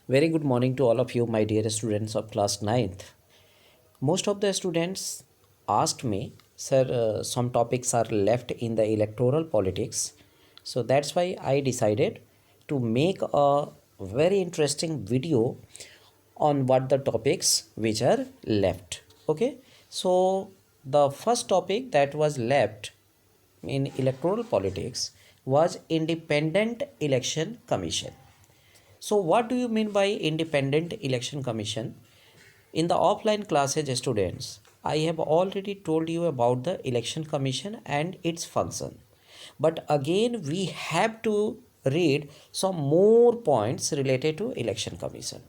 Very good morning to all of you, my dear students of class ninth. Most of the students asked me, sir, some topics are left in the electoral politics. So that's why I decided to make a very interesting video on what the topics which are left. Okay, so the first topic that was left in electoral politics was Independent Election Commission. So, what do you mean by Independent Election Commission? In the offline classes, students, I have already told you about the Election Commission and its function. But again, we have to read some more points related to Election Commission.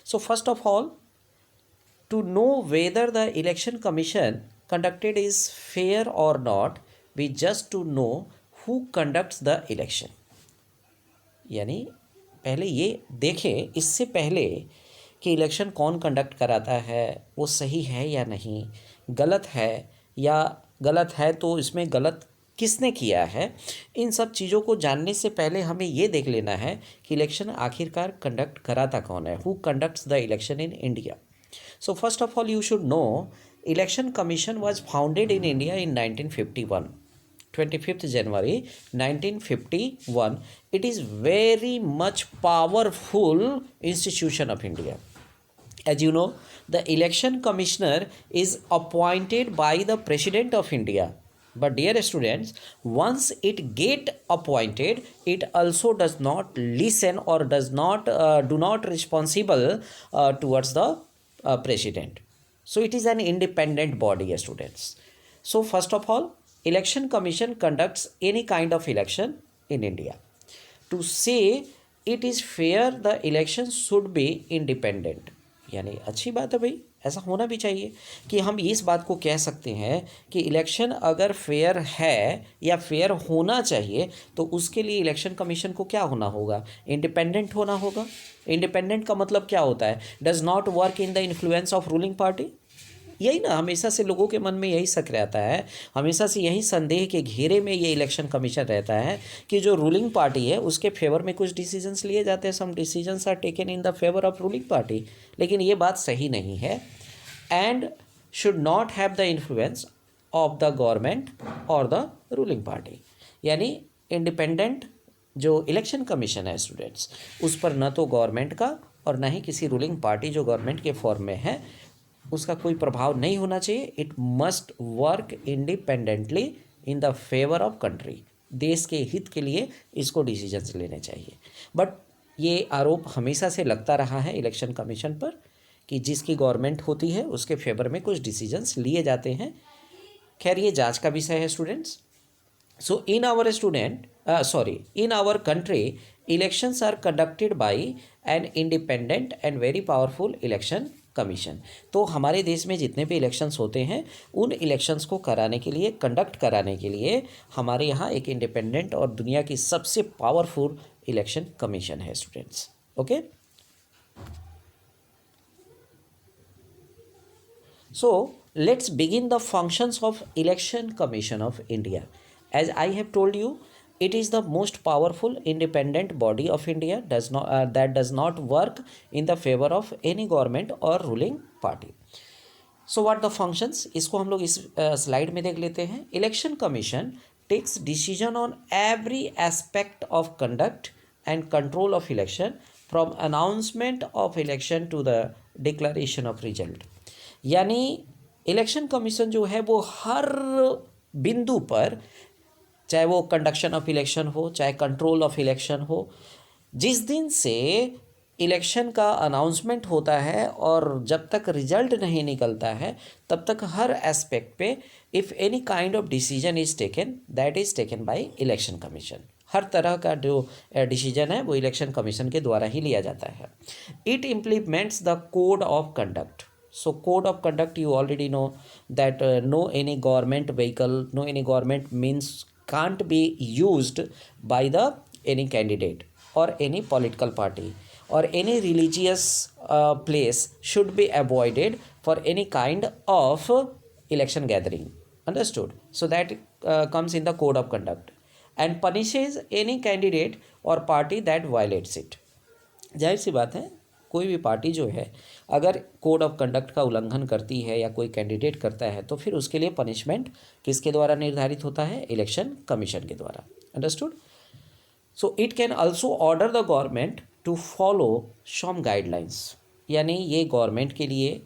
So, first of all, to know whether the Election Commission conducted is fair or not, we just to know who conducts the election. यानी पहले ये देखें इससे पहले कि election कौन conduct कराता है, वो सही है या नहीं, गलत है या गलत है तो इसमें गलत किसने किया है, इन सब चीज़ों को जानने से पहले हमें ये देख लेना है कि इलेक्शन आखिरकार कंडक्ट कराता कौन है, who conducts the election in India. So first of all you should know Election Commission was founded in India in 1951. 25th January 1951. It is very much powerful institution of India. As you know, the election commissioner is appointed by the President of India. But dear students, once it get appointed, it also does not listen or does not do not responsible towards the President. So it is an independent body, students. So first of all, Election Commission conducts any kind of election in India. To say it is fair, the election should be independent. यानी अच्छी बात है भाई, ऐसा होना भी चाहिए कि हम इस बात को कह सकते हैं कि इलेक्शन अगर फेयर है या फेयर होना चाहिए तो उसके लिए इलेक्शन कमीशन को क्या होना होगा, इंडिपेंडेंट होना होगा. इंडिपेंडेंट का मतलब क्या होता है, does not work in the influence of ruling party. यही ना, हमेशा से लोगों के मन में यही शक रहता है, हमेशा से यही संदेह के घेरे में ये इलेक्शन कमीशन रहता है कि जो रूलिंग पार्टी है उसके फेवर में कुछ डिसीजंस लिए जाते हैं, some decisions are taken in the favour of ruling party. लेकिन ये बात सही नहीं है and should not have the influence of the government और द रूलिंग पार्टी. यानी इंडिपेंडेंट जो इलेक्शन कमीशन है स्टूडेंट्स, उस पर न तो गवर्नमेंट का और न ही किसी रूलिंग पार्टी जो गवर्नमेंट के फॉर्म में है उसका कोई प्रभाव नहीं होना चाहिए. It must work independently in the favour of country. देश के हित के लिए इसको डिसीजंस लेने चाहिए. बट ये आरोप हमेशा से लगता रहा है इलेक्शन कमीशन पर कि जिसकी गवर्नमेंट होती है उसके फेवर में कुछ डिसीजंस लिए जाते हैं. खैर ये जांच का विषय है students. So in our country elections are conducted by an independent and very powerful election commission. तो हमारे देश में जितने भी इलेक्शंस होते हैं उन इलेक्शंस को कराने के लिए, कंडक्ट कराने के लिए हमारे यहाँ एक इंडिपेंडेंट और दुनिया की सबसे पावरफुल इलेक्शन कमीशन है students. Okay, so let's begin the functions of Election Commission of India. As I have told you, it is the most powerful independent body of India, that does not work in the favor of any government or ruling party. So what the functions, इसको हम लोग इस slide में देख लेते हैं. Election commission takes decision on every aspect of conduct and control of election from announcement of election to the declaration of result. यानी election commission जो है वो हर बिंदु पर, चाहे वो कंडक्शन ऑफ इलेक्शन हो, चाहे कंट्रोल ऑफ इलेक्शन हो, जिस दिन से इलेक्शन का अनाउंसमेंट होता है और जब तक रिजल्ट नहीं निकलता है तब तक हर एस्पेक्ट पे if any kind of decision is taken, that is taken by election commission. हर तरह का जो डिसीजन है वो इलेक्शन कमीशन के द्वारा ही लिया जाता है. It implements the code of conduct. So code of conduct, you already know that no any government vehicle, no any government means can't be used by the any candidate or any political party or any religious place should be avoided for any kind of election gathering. Understood? So that comes in the code of conduct and punishes any candidate or party that violates it. जाहिर सी बात है कोई भी party जो है अगर code of conduct का उल्लंघन करती है या कोई कैंडिडेट करता है तो फिर उसके लिए पनिशमेंट किसके द्वारा निर्धारित होता है? इलेक्शन कमीशन के द्वारा। Understood? So it can also order the government to follow some guidelines, यानी ये गवर्नमेंट के लिए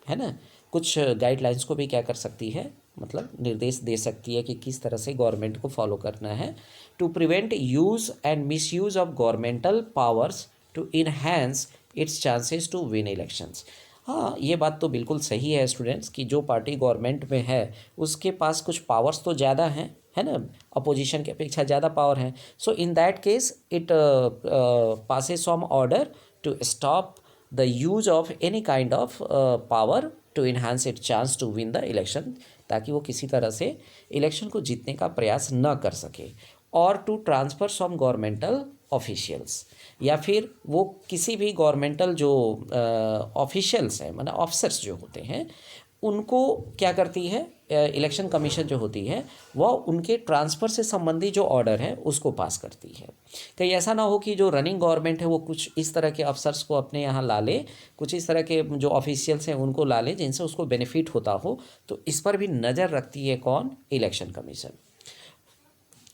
है ना कुछ गाइडलाइंस को भी क्या कर सकती है, मतलब निर्देश दे सकती है कि किस तरह से गवर्नमेंट को फॉलो करना है। To prevent use and misuse of governmental powers to enhance its chances to win elections. हाँ, ये बात तो बिल्कुल सही है स्टूडेंट्स कि जो पार्टी गवर्नमेंट में है उसके पास कुछ पावर्स तो ज़्यादा हैं, है ना, अपोजिशन की अपेक्षा ज़्यादा पावर है। So in that case it passes some order to stop the use of any kind of power to enhance it chance to win the election, ताकि वो किसी तरह से इलेक्शन को जीतने का प्रयास न कर सके। और to transfer some governmental officials, या फिर वो किसी भी गवर्नमेंटल जो ऑफिशियल्स हैं, मतलब ऑफिसर्स जो होते हैं, उनको क्या करती है इलेक्शन कमीशन जो होती है वह उनके ट्रांसफ़र से संबंधी जो ऑर्डर है उसको पास करती है। कहीं ऐसा ना हो कि जो रनिंग गवर्नमेंट है वो कुछ इस तरह के अफसर्स को अपने यहाँ ला ले, कुछ इस तरह के जो ऑफिशियल्स हैं उनको ला ले जिनसे उसको बेनिफिट होता हो, तो इस पर भी नज़र रखती है कौन? Election commission.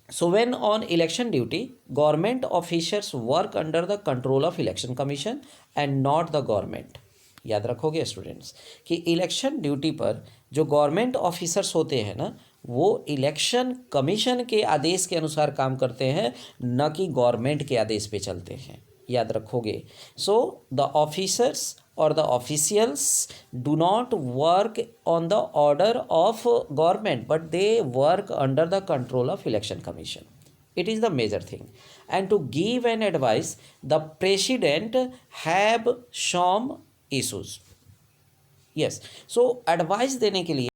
So when on election duty, government officials work under the control of election commission and not the government. याद रखोगे स्टूडेंट्स कि इलेक्शन ड्यूटी पर जो गवर्नमेंट ऑफिसर्स होते हैं ना, वो इलेक्शन कमीशन के आदेश के अनुसार काम करते हैं, न कि गवर्नमेंट के आदेश पे चलते हैं। याद रखोगे। So the officers or the officials do not work on the order of government, but they work under the control of election commission. It is the major thing. And to give an advice, the president have some issues. Yes, so advice देने के लिए